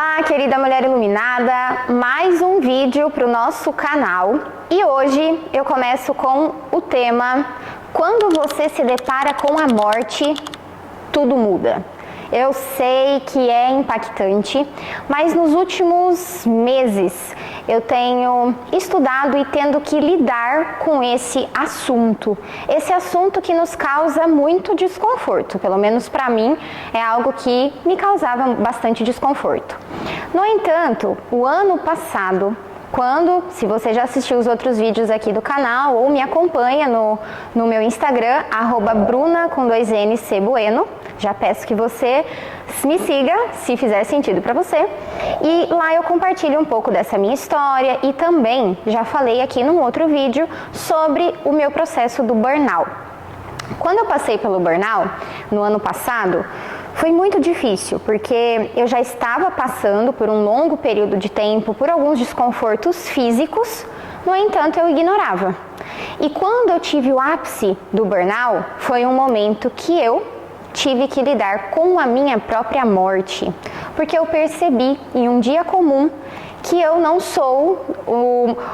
Olá, querida mulher iluminada, mais um vídeo para o nosso canal e hoje eu começo com o tema: quando você se depara com a morte, tudo muda. Eu sei que é impactante, mas nos últimos meses eu tenho estudado e tendo que lidar com esse assunto que nos causa muito desconforto, pelo menos para mim é algo que me causava bastante desconforto. No entanto, o ano passado, se você já assistiu os outros vídeos aqui do canal ou me acompanha no meu Instagram, @bruna_Bueno, já peço que você me siga, se fizer sentido para você. E lá eu compartilho um pouco dessa minha história e também já falei aqui num outro vídeo sobre o meu processo do burnout. Quando eu passei pelo burnout, no ano passado, foi muito difícil, porque eu já estava passando por um longo período de tempo, por alguns desconfortos físicos, no entanto eu ignorava. E quando eu tive o ápice do burnout, foi um momento que eu tive que lidar com a minha própria morte, porque eu percebi em um dia comum que eu não sou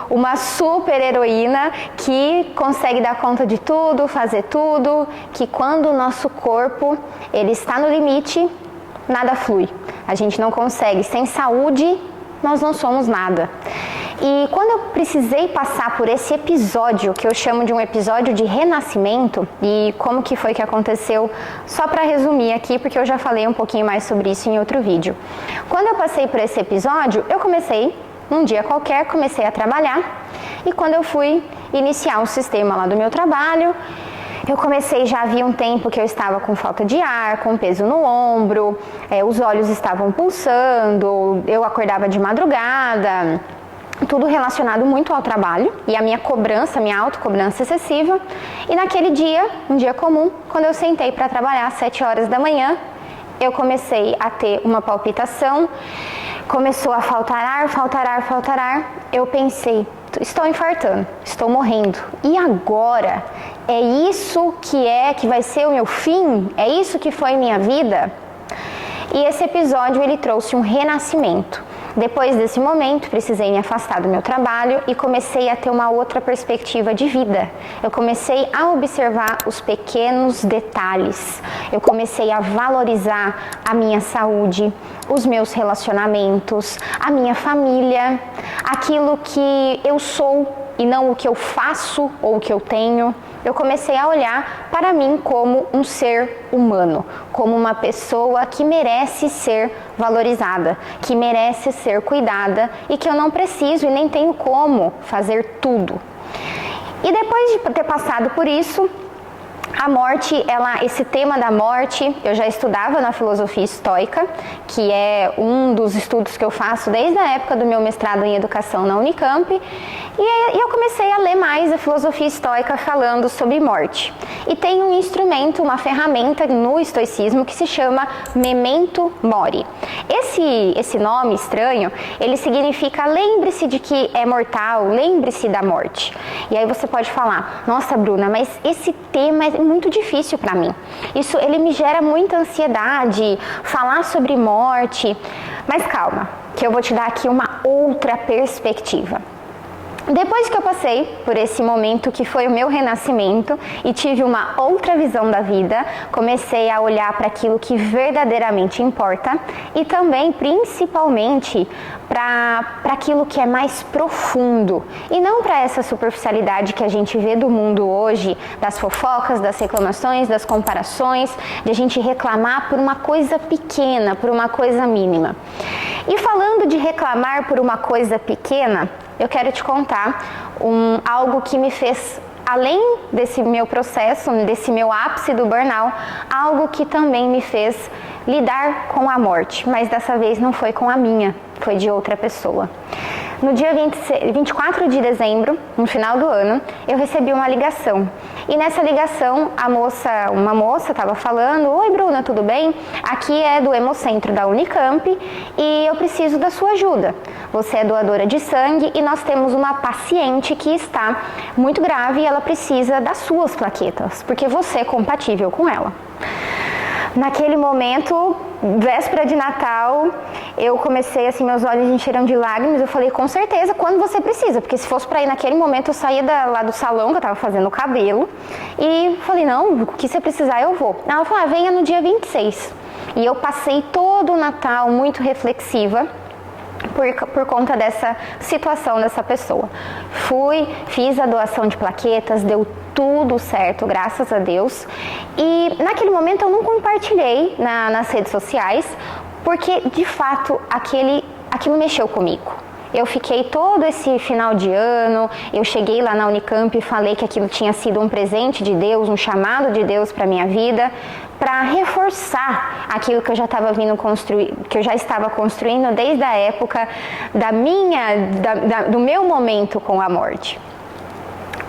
uma super heroína que consegue dar conta de tudo, fazer tudo, que quando o nosso corpo ele está no limite, nada flui. A gente não consegue, sem saúde nós não somos nada. E quando eu precisei passar por esse episódio, que eu chamo de um episódio de renascimento, e como que foi que aconteceu, só para resumir aqui, porque eu já falei um pouquinho mais sobre isso em outro vídeo. Quando eu passei por esse episódio, eu comecei, um dia qualquer, comecei a trabalhar, e quando eu fui iniciar um sistema lá do meu trabalho, eu comecei, já havia um tempo que eu estava com falta de ar, com peso no ombro, os olhos estavam pulsando, eu acordava de madrugada, tudo relacionado muito ao trabalho e a minha cobrança, minha autocobrança excessiva. E naquele dia, um dia comum, quando eu sentei para trabalhar às 7 horas da manhã, eu comecei a ter uma palpitação, começou a faltar ar, eu pensei, estou infartando, estou morrendo, e agora? É isso que vai ser o meu fim? É isso que foi minha vida? E esse episódio ele trouxe um renascimento. Depois desse momento, precisei me afastar do meu trabalho e comecei a ter uma outra perspectiva de vida. Eu comecei a observar os pequenos detalhes. Eu comecei a valorizar a minha saúde, os meus relacionamentos, a minha família, aquilo que eu sou e não o que eu faço ou o que eu tenho. Eu comecei a olhar para mim como um ser humano, como uma pessoa que merece ser valorizada, que merece ser cuidada e que eu não preciso e nem tenho como fazer tudo. E depois de ter passado por isso, a morte, esse tema da morte, eu já estudava na filosofia estoica, que é um dos estudos que eu faço desde a época do meu mestrado em educação na Unicamp, e eu comecei a ler mais a filosofia estoica falando sobre morte. E tem um instrumento, uma ferramenta no estoicismo que se chama Memento Mori. Esse nome estranho, ele significa lembre-se de que é mortal, lembre-se da morte. E aí você pode falar, nossa Bruna, mas esse tema é muito difícil para mim. Ele me gera muita ansiedade, falar sobre morte. Mas calma, que eu vou te dar aqui uma outra perspectiva. Depois que eu passei por esse momento que foi o meu renascimento e tive uma outra visão da vida, comecei a olhar para aquilo que verdadeiramente importa e também, principalmente, para aquilo que é mais profundo e não para essa superficialidade que a gente vê do mundo hoje, das fofocas, das reclamações, das comparações, de a gente reclamar por uma coisa pequena, por uma coisa mínima. E falando de reclamar por uma coisa pequena, eu quero te contar algo que me fez, além desse meu processo, desse meu ápice do burnout, algo que também me fez lidar com a morte, mas dessa vez não foi com a minha, foi de outra pessoa. No dia 24 de dezembro, no final do ano, eu recebi uma ligação. E nessa ligação, uma moça estava falando, oi Bruna, tudo bem? Aqui é do Hemocentro da Unicamp e eu preciso da sua ajuda. Você é doadora de sangue e nós temos uma paciente que está muito grave e ela precisa das suas plaquetas, porque você é compatível com ela. Naquele momento, véspera de Natal, eu comecei assim, meus olhos encheram de lágrimas. Eu falei, com certeza, quando você precisa, porque se fosse para ir naquele momento, eu saía lá do salão que eu tava fazendo o cabelo e falei, não, o que você precisar eu vou. Ela falou, venha no dia 26. E eu passei todo o Natal muito reflexiva por conta dessa situação dessa pessoa. Fiz a doação de plaquetas, deu tudo certo, graças a Deus. E naquele momento eu não compartilhei nas redes sociais, porque de fato aquilo mexeu comigo. Eu fiquei todo esse final de ano, eu cheguei lá na Unicamp e falei que aquilo tinha sido um presente de Deus, um chamado de Deus para minha vida, para reforçar aquilo que eu já estava que eu já estava construindo desde a época do meu momento com a morte.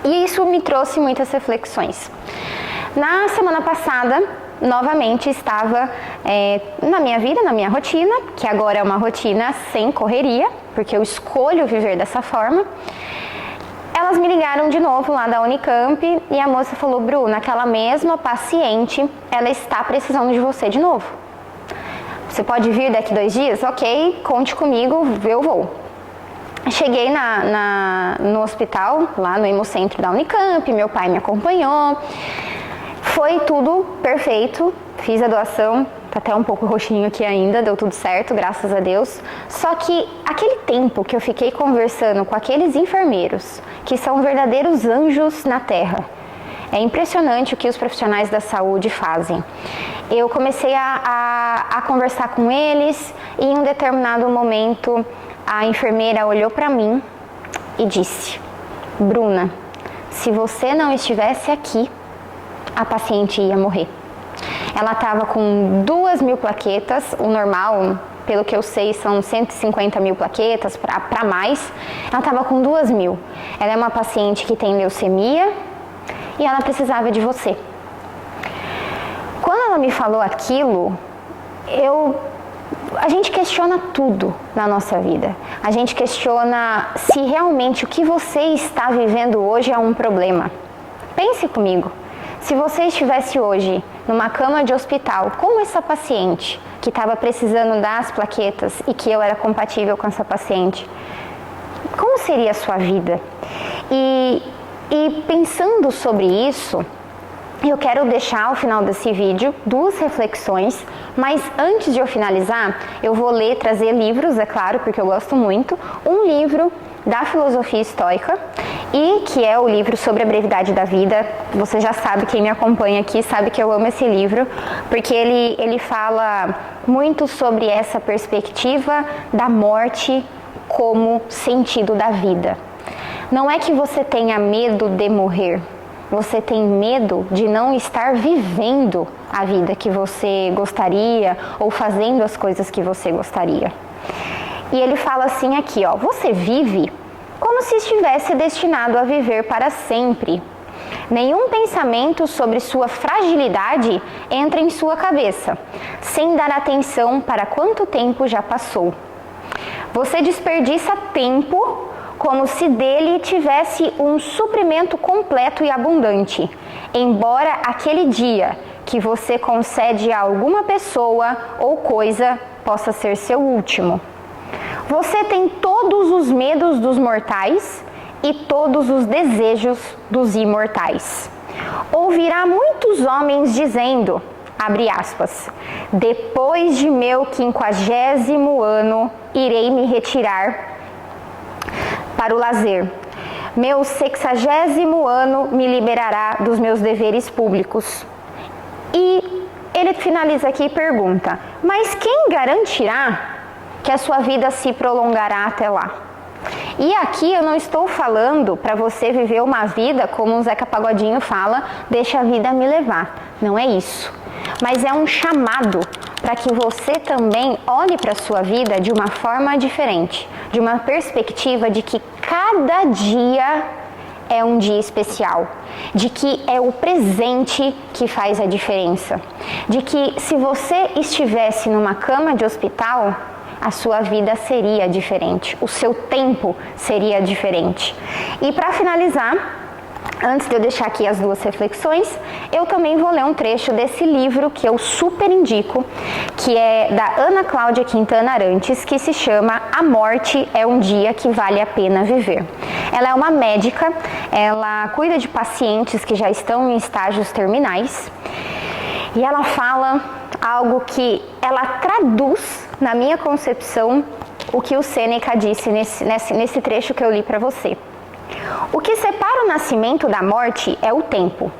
E isso me trouxe muitas reflexões. Na semana passada, novamente estava na minha vida, na minha rotina, que agora é uma rotina sem correria, porque eu escolho viver dessa forma. Elas me ligaram de novo lá da Unicamp e a moça falou, Bruna, aquela mesma paciente, ela está precisando de você de novo. Você pode vir daqui 2 dias? Ok, conte comigo, eu vou. Cheguei no hospital, lá no Hemocentro da Unicamp, meu pai me acompanhou. Foi tudo perfeito, fiz a doação, tá até um pouco roxinho aqui ainda, deu tudo certo, graças a Deus. Só que aquele tempo que eu fiquei conversando com aqueles enfermeiros, que são verdadeiros anjos na terra, é impressionante o que os profissionais da saúde fazem. Eu comecei a conversar com eles e em um determinado momento a enfermeira olhou para mim e disse, Bruna, se você não estivesse aqui, a paciente ia morrer. Ela estava com 2.000 plaquetas, o normal, pelo que eu sei, são 150.000 plaquetas para mais. Ela estava com 2.000. Ela é uma paciente que tem leucemia e ela precisava de você. Quando ela me falou aquilo, a gente questiona tudo na nossa vida. A gente questiona se realmente o que você está vivendo hoje é um problema. Pense comigo. Se você estivesse hoje numa cama de hospital com essa paciente que estava precisando das plaquetas e que eu era compatível com essa paciente, como seria a sua vida? E pensando sobre isso, eu quero deixar ao final desse vídeo 2 reflexões, mas antes de eu finalizar, eu vou trazer livros, é claro, porque eu gosto muito. Um livro da filosofia estoica, e que é o livro sobre a brevidade da vida. Você já sabe, quem me acompanha aqui sabe que eu amo esse livro, porque ele fala muito sobre essa perspectiva da morte como sentido da vida. Não é que você tenha medo de morrer, você tem medo de não estar vivendo a vida que você gostaria ou fazendo as coisas que você gostaria. E ele fala assim aqui, você vive como se estivesse destinado a viver para sempre. Nenhum pensamento sobre sua fragilidade entra em sua cabeça, sem dar atenção para quanto tempo já passou. Você desperdiça tempo como se dele tivesse um suprimento completo e abundante, embora aquele dia que você concede a alguma pessoa ou coisa possa ser seu último. Você tem todos os medos dos mortais e todos os desejos dos imortais. Ouvirá muitos homens dizendo, abre aspas, depois de meu 50º ano, irei me retirar para o lazer. Meu 60º ano me liberará dos meus deveres públicos. E ele finaliza aqui e pergunta, mas quem garantirá que a sua vida se prolongará até lá? E aqui eu não estou falando para você viver uma vida como o Zeca Pagodinho fala, deixa a vida me levar. Não é isso. Mas é um chamado para que você também olhe para a sua vida de uma forma diferente, de uma perspectiva de que cada dia é um dia especial, de que é o presente que faz a diferença, de que se você estivesse numa cama de hospital, a sua vida seria diferente, o seu tempo seria diferente. E para finalizar, Antes de eu deixar aqui as duas reflexões, eu também vou ler um trecho desse livro que eu super indico, que é da Ana Cláudia Quintana Arantes, que se chama A Morte é um Dia que Vale a Pena Viver. Ela é uma médica, ela cuida de pacientes que já estão em estágios terminais e ela fala algo que ela traduz, na minha concepção, o que o Sêneca disse nesse trecho que eu li para você. O que separa o nascimento da morte é o tempo.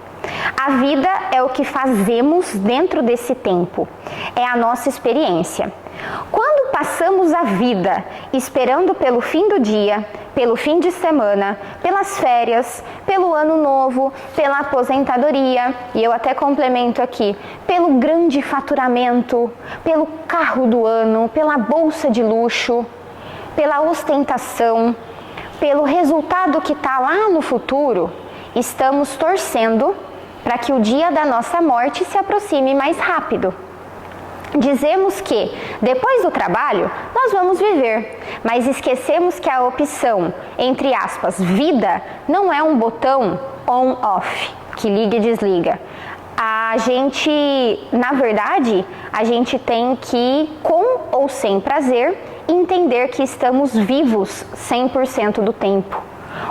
A vida é o que fazemos dentro desse tempo, é a nossa experiência. Quando passamos a vida esperando pelo fim do dia, pelo fim de semana, pelas férias, pelo ano novo, pela aposentadoria, e eu até complemento aqui, pelo grande faturamento, pelo carro do ano, pela bolsa de luxo, pela ostentação, pelo resultado que está lá no futuro, estamos torcendo para que o dia da nossa morte se aproxime mais rápido. Dizemos que, depois do trabalho, nós vamos viver, mas esquecemos que a opção, entre aspas, vida, não é um botão on-off, que liga e desliga. Na verdade, a gente tem que, com ou sem prazer, entender que estamos vivos 100% do tempo.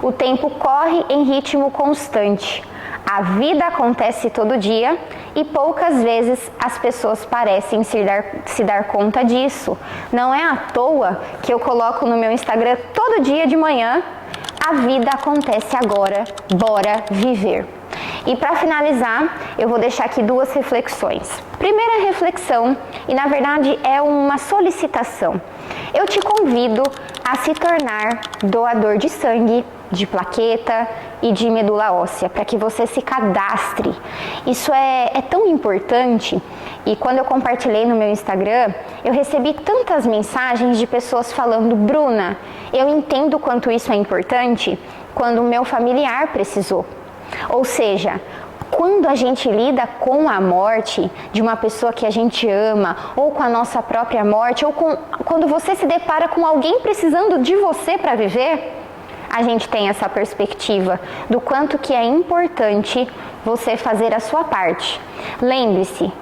O tempo corre em ritmo constante. A vida acontece todo dia e poucas vezes as pessoas parecem se dar conta disso. Não é à toa que eu coloco no meu Instagram todo dia de manhã: a vida acontece agora, bora viver. E para finalizar, eu vou deixar aqui duas reflexões. Primeira reflexão, e na verdade é uma solicitação. Eu te convido a se tornar doador de sangue, de plaqueta e de medula óssea, para que você se cadastre. Isso é tão importante, e quando eu compartilhei no meu Instagram, eu recebi tantas mensagens de pessoas falando: Bruna, eu entendo o quanto isso é importante quando o meu familiar precisou. Ou seja, quando a gente lida com a morte de uma pessoa que a gente ama, ou com a nossa própria morte, ou quando você se depara com alguém precisando de você para viver, a gente tem essa perspectiva do quanto que é importante você fazer a sua parte. Lembre-se,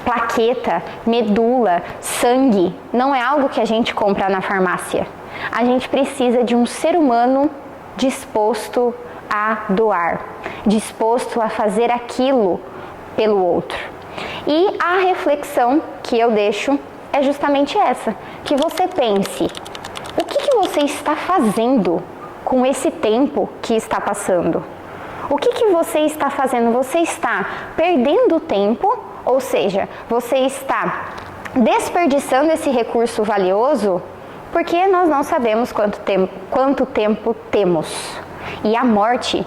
plaqueta, medula, sangue, não é algo que a gente compra na farmácia. A gente precisa de um ser humano disposto a doar, disposto a fazer aquilo pelo outro. E a reflexão que eu deixo é justamente essa, que você pense: o que você está fazendo com esse tempo que está passando? O que você está fazendo? Você está perdendo tempo, ou seja, você está desperdiçando esse recurso valioso, porque nós não sabemos quanto tempo temos. E a morte,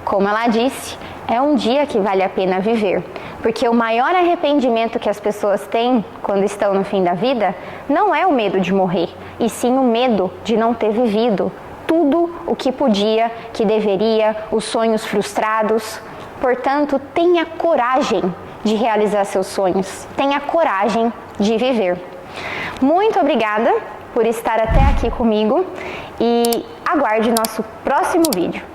como ela disse, é um dia que vale a pena viver. Porque o maior arrependimento que as pessoas têm quando estão no fim da vida não é o medo de morrer, e sim o medo de não ter vivido tudo o que podia, que deveria, os sonhos frustrados. Portanto, tenha coragem de realizar seus sonhos, tenha coragem de viver. Muito obrigada por estar até aqui comigo e aguarde nosso próximo vídeo.